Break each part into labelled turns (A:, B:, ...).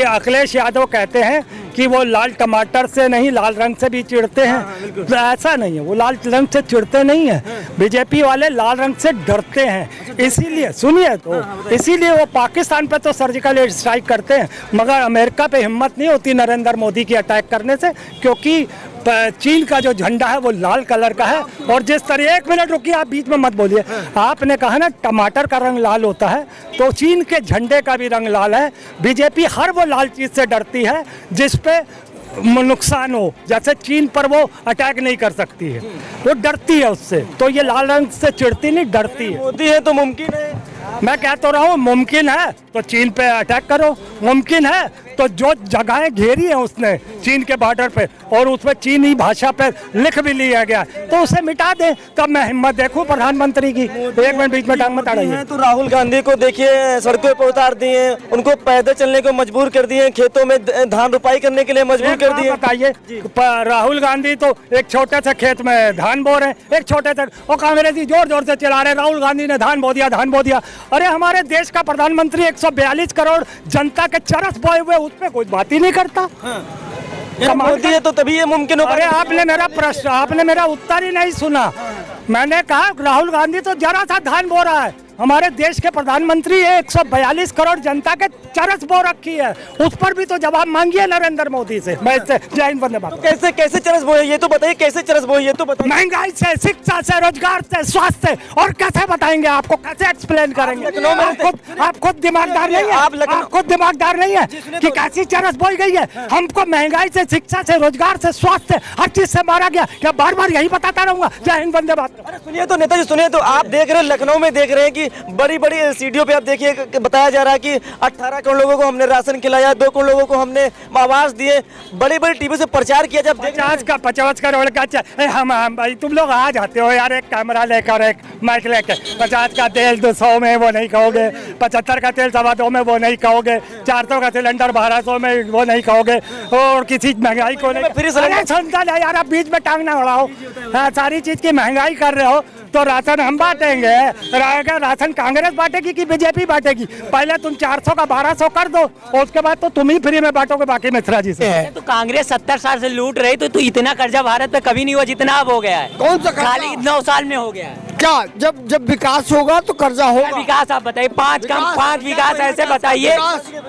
A: अखिलेश यादव कहते हैं कि वो लाल टमाटर से नहीं लाल रंग से भी चिढ़ते हैं, तो ऐसा नहीं है, वो लाल रंग से चिढ़ते नहीं है। बीजेपी वाले लाल रंग से डरते हैं, इसीलिए सुनिए तो इसीलिए वो पाकिस्तान पे तो सर्जिकल एयर स्ट्राइक करते हैं, मगर अमेरिका पे हिम्मत नहीं होती नरेंद्र मोदी की अटैक करने से, क्योंकि चीन का जो झंडा है वो लाल कलर का है। और जिस तरह, एक मिनट रुकिए, आप बीच में मत बोलिए, आपने कहा ना टमाटर का रंग लाल होता है, तो चीन के झंडे का भी रंग लाल है। बीजेपी हर वो लाल चीज से डरती है जिस पे नुकसान हो, जैसे चीन पर वो अटैक नहीं कर सकती है, वो डरती है उससे। तो ये लाल रंग से चिढ़ती नहीं, डरती है।
B: मोदी है तो मुमकिन है,
A: मैं कह तो रहा हूँ मुमकिन है तो चीन पे अटैक करो, मुमकिन है तो जो जगहें घेरी हैं उसने चीन के बॉर्डर पे और उसमें चीनी भाषा पे लिख भी लिया गया तो उसे मिटा दें, तब मैं हिम्मत देखूं प्रधानमंत्री की। एक मिनट बीच में टांग मत अड़ाइए।
B: तो राहुल गांधी को देखिए सड़कों पर उतार दिए, उनको पैदल चलने को मजबूर कर दिए, खेतों में धान रुपाई करने के लिए मजबूर कर दिए।
A: बताइए, राहुल गांधी तो एक छोटे से खेत में धान बो रहे हैं, एक छोटे से, और कांग्रेसी जोर जोर से चला रहे राहुल गांधी ने धान बो दिया, धान बो दिया। अरे हमारे देश का प्रधानमंत्री 142 करोड़ जनता के चरस बोए हुए, उस पर कोई बात ही नहीं करता।
B: मोदी है तो तभी ये मुमकिन होगा।
A: अरे आपने मेरा प्रश्न, आपने मेरा उत्तर ही नहीं सुना। मैंने कहा राहुल गांधी तो जरा सा धान बो रहा है, हमारे देश के प्रधानमंत्री 142 करोड़ जनता के चरस बो रखी है, उस पर भी तो जवाब मांगिए नरेंद्र मोदी से। मैं इससे जय हिंद वंदे मातरम।
B: कैसे कैसे चरस बोए ये तो बताइए, कैसे चरस बोए ये तो बताइए। महंगाई
A: से, शिक्षा से, रोजगार से, स्वास्थ्य से, और कैसे बताएंगे आपको, कैसे एक्सप्लेन करेंगे? आप खुद दिमागदार नहीं है, आप खुद दिमागदार नहीं है कि कैसी चरस बोई गई है। हमको महंगाई से, शिक्षा से, रोजगार से, स्वास्थ्य से, हर चीज से मारा गया। क्या बार बार यही बताता रहूंगा? जय हिंद वंदे मातरम।
B: अरे सुनिए तो नेताजी, सुनिए तो, आप देख रहे हैं लखनऊ में, देख रहे हैं कि बड़ी बड़ी एलसीडीओ पे आप देखिए बताया जा रहा है कि 18 करोड़ लोगों को हमने राशन खिलाया, 2 करोड़ लोगों को हमने आवास दिए, बड़ी बड़ी टीवी से प्रचार किया। जब
A: 50 करोड़ का हम भाई तुम लोग आ जाते हो यार, एक कैमरा लेकर, एक माइक लेकर, 50 का तेल 200 में वो नहीं कहोगे, 75 का तेल 225 में वो नहीं कहोगे, 400 का सिलेंडर 1200 में वो नहीं कहोगे, और किसी महंगाई को नहीं। फिर सुनता नहीं यार, आप बीच में टांग ना अड़ाओ। सारी चीज की महंगाई कर रहे हो तो राशन हम बांटेंगे, राशन कांग्रेस बांटेगी कि बीजेपी बांटेगी? पहले तुम 400 का 1200 कर दो और उसके बाद तो तुम ही फ्री में बांटोगे बाकी मिश्रा जी से।
C: तो कांग्रेस 70 साल से लूट रही, तो इतना कर्जा भारत पे कभी नहीं हुआ जितना अब हो गया है।
D: कौन सा
C: खाली 9 साल में हो गया है
D: क्या? जब विकास होगा तो कर्जा होगा।
C: विकास आप बताइए, 5 विकास ऐसे बताइए,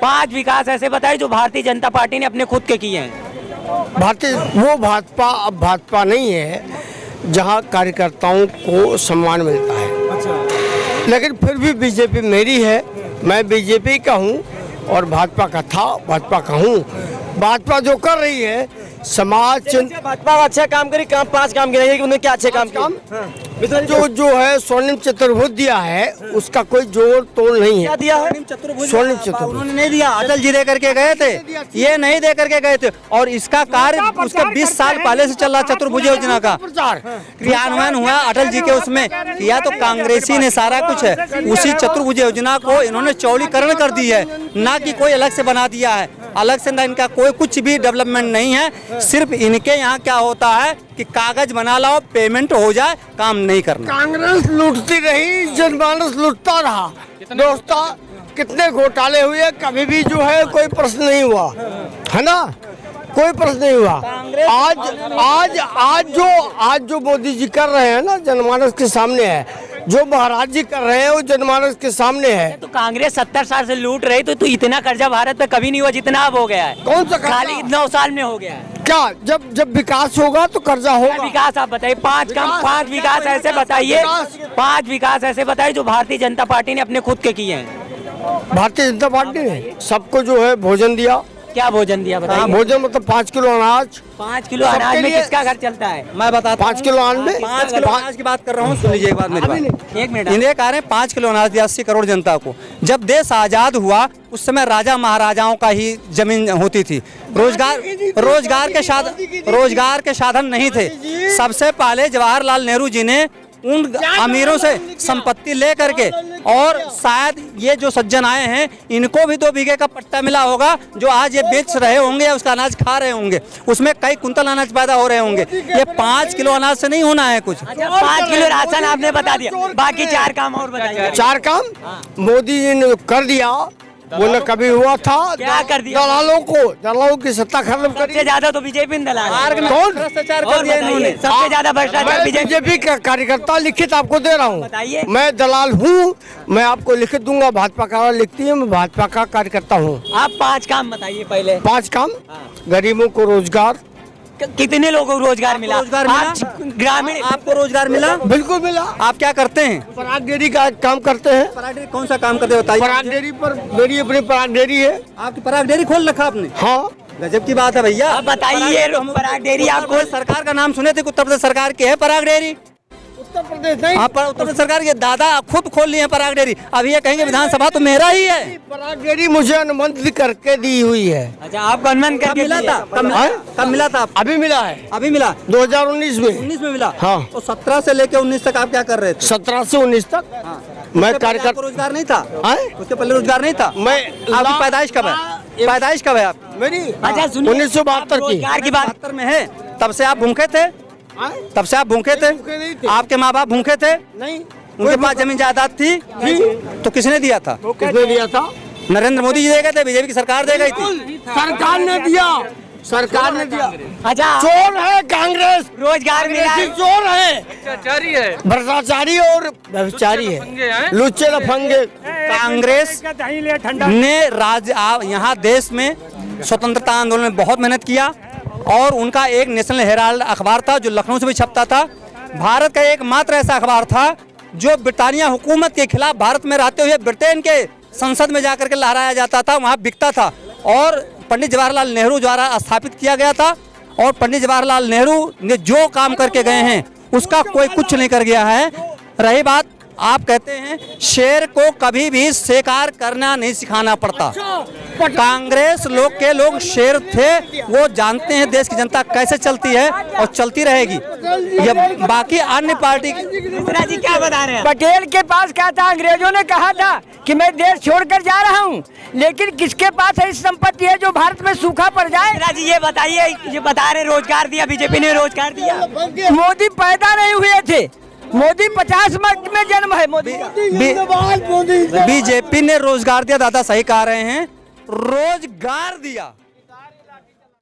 C: 5 विकास ऐसे बताइए जो भारतीय जनता पार्टी ने अपने खुद के किए हैं।
D: वो भाजपा अब भाजपा नहीं है जहां कार्यकर्ताओं को सम्मान मिलता है। अच्छा। लेकिन फिर भी बीजेपी मेरी है, मैं बीजेपी का हूं और भाजपा का था, भाजपा का हूं। भाजपा जो कर रही है समाज,
B: भाजपा अच्छा काम करी, 5 काम गिनाइए कि उन्होंने क्या अच्छे काम किए।
D: जो है स्वर्णिम चतुर्भुज दिया है उसका कोई जोड़ तोड़ नहीं है।
B: क्या दिया है?
D: स्वर्णिम चतुर्भुज
E: उन्होंने नहीं दिया, अटल जी दे करके गए थे, ये नहीं दे करके गए थे। और इसका कार्य उसके 20 साल पहले से चल रहा, चतुर्भुज योजना का क्रियान्वयन हुआ अटल जी के उसमें किया, तो कांग्रेसी ने सारा कुछ है। उसी चतुर्भुज योजना को इन्होंने चौड़ीकरण कर दी है, ना कि कोई अलग से बना दिया है। अलग से ना इनका कोई कुछ भी डेवलपमेंट नहीं है। सिर्फ इनके यहाँ क्या होता है कि कागज बना लाओ, पेमेंट हो जाए, काम नहीं करना।
D: कांग्रेस लूटती रही, जनमानस लूटता रहा। दोस्तों कितने घोटाले हुए, कभी भी जो है कोई प्रश्न नहीं हुआ, है ना, कोई प्रश्न नहीं हुआ। आज जो मोदी जी कर रहे हैं ना, जनमानस के सामने है। जो महाराज जी कर रहे हैं वो जनमानस के सामने है।
C: तो कांग्रेस 70 साल से लूट रही, तो इतना कर्जा भारत पे कभी नहीं हुआ जितना अब हो गया है।
D: कौन सा?
C: खाली 9 साल में हो गया है।
D: क्या? जब विकास होगा तो कर्जा होगा।
C: विकास आप बताइए, 5 विकास ऐसे बताइए, 5 विकास ऐसे बताइए जो भारतीय जनता पार्टी ने अपने खुद के किए हैं।
D: भारतीय जनता पार्टी ने सबको जो है भोजन दिया।
C: क्या भोजन दिया बताइए?
D: भोजन मतलब 5 किलो अनाज।
C: 5 किलो अनाज में किसका घर चलता है?
E: मैं बताता
D: 5 किलो अनाज में
E: 5 किलो अनाज की बात कर रहा हूँ, सुन लीजिए एक बात मेरी बात।
C: एक मिनट।
E: इन्हें कह रहे हैं 5 किलो अनाज दिया 80 करोड़ जनता को। जब देश आजाद हुआ उस समय राजा महाराजाओं का ही जमीन होती थी, रोजगार के साधन नहीं थे। सबसे पहले जवाहरलाल नेहरू जी ने उन अमीरों से संपत्ति ले करके, और शायद ये जो सज्जन आए हैं इनको भी 2 बीघे का पट्टा मिला होगा, जो आज ये बेच रहे होंगे या उसका अनाज खा रहे होंगे, उसमें कई कुंतल अनाज पैदा हो रहे होंगे। ये 5 किलो अनाज से नहीं होना है कुछ।
C: 5 किलो राशन आपने बता दिया, बाकी 4 काम और बताइए।
D: 4 काम मोदी जी ने कर दिया वो न कभी हुआ था।
C: क्या कर दिया?
D: दलालों की सत्ता खत्म करी।
C: सबसे ज्यादा तो बीजेपी ने दलाल है।
D: कौन?
E: भ्रष्टाचार
C: और
E: कर दिया
C: बताइए,
E: इन्होंने।
C: सबसे ज्यादा भ्रष्टाचार बीजेपी।
D: बीजेपी का कार्यकर्ता लिखित आपको दे रहा हूँ।
C: बताइए।
D: मैं दलाल हूँ, मैं आपको लिखित दूंगा। भाजपा का लिखती है, मैं भाजपा का कार्यकर्ता हूँ।
C: आप 5 काम बताइए पहले।
D: 5 काम। गरीबों को रोजगार।
C: कितने लोगों को रोजगार मिला?
E: रोजगार मिला?
C: आप ग्रामीण
E: आपको रोजगार मिला?
D: बिल्कुल मिला।
E: आप क्या करते हैं?
D: पराग डेयरी का काम करते हैं।
E: पराग डेयरी कौन सा काम करते हैं बताइए?
D: पराग डेयरी पर मेरी अपनी पराग डेयरी है।
E: आपकी पराग डेयरी खोल रखा आपने?
D: हाँ,
E: गजब की बात है भैया।
C: आप बताइए, पराग डेयरी आपको
E: सरकार का नाम सुने थे? उत्तर प्रदेश सरकार की है पराग डेयरी?
D: उत्तर प्रदेश नहीं।
E: आप उत्तर प्रदेश सरकार के दादा खुद खोल लिए हैं पराग डेयरी। अब ये कहेंगे विधानसभा तो मेरा ही है।
D: पराग डेयरी मुझे अनुबंधित करके दी हुई है।
C: अच्छा, आपको अनुमान
E: कब
C: करके
E: मिला
C: दिया?
E: था? कब मिला था?
D: अभी मिला है,
E: अभी मिला?
D: 2019 में।
E: 19 में मिला?
D: हाँ।
E: तो 17 से लेके 19 तक आप क्या कर रहे थे?
D: 17 से 19 तक मैं
E: उसके पहले आपको
D: कार्यकर्ता।
E: रोजगार नहीं था?
D: हाँ?
E: उसके पहले रोजगार नहीं था?
D: मैं
E: आपकी पैदाइश कब है? पैदाइश कब है आप?
D: मेरी
C: अच्छा सुनिए,
D: 1972 की।
C: रोजगार की बात
E: 72 में है। तब से आप भूखे थे? तब से आप भूखे थे?
D: भूखे नहीं थे।
E: आपके माँ बाप भूखे थे?
D: नहीं।
E: उनके पास जमीन जायदाद थी? तो किसने दिया था?
D: किसने दिया था?
E: नरेंद्र मोदी जी दे गए थे? बीजेपी की सरकार दे गई थी?
D: सरकार ने दिया। सरकार ने दिया।
C: अच्छा,
D: चोर है कांग्रेस।
C: रोजगार मिला है।
D: चोर है, भ्रष्टाचारी और व्यभिचारी है, लुच्चे लफंगे।
E: कांग्रेस ने यहाँ देश में स्वतंत्रता आंदोलन में बहुत मेहनत किया और उनका एक नेशनल हेराल्ड अखबार था जो लखनऊ से भी छपता था। भारत का एकमात्र ऐसा अखबार था जो ब्रिटानिया हुकूमत के खिलाफ भारत में रहते हुए ब्रिटेन के संसद में जाकर के लहराया जाता था, वहाँ बिकता था और पंडित जवाहरलाल नेहरू द्वारा स्थापित किया गया था। और पंडित जवाहरलाल नेहरू ने जो काम करके गए हैं उसका कोई कुछ नहीं कर गया है। रही बात, आप कहते हैं शेर को कभी भी शिकार करना नहीं सिखाना पड़ता। कांग्रेस लोग शेर थे, वो जानते हैं देश की जनता कैसे चलती है और चलती रहेगी। ये बाकी अन्य पार्टी
C: मिश्रा जी क्या बता रहे हैं?
F: पटेल के पास क्या था? अंग्रेजों ने कहा था कि मैं देश छोड़कर जा रहा हूँ, लेकिन किसके पास ऐसी संपत्ति है जो भारत में सूखा पड़ जाए?
C: मिश्रा जी ये बताइए, ये बता रहे रोजगार दिया, बीजेपी ने रोजगार दिया।
F: मोदी पैदा नहीं हुए थे, मोदी 50 में जन्म है। मोदी
E: बीजेपी ने रोजगार दिया, दादा सही कह रहे हैं, रोजगार दिया।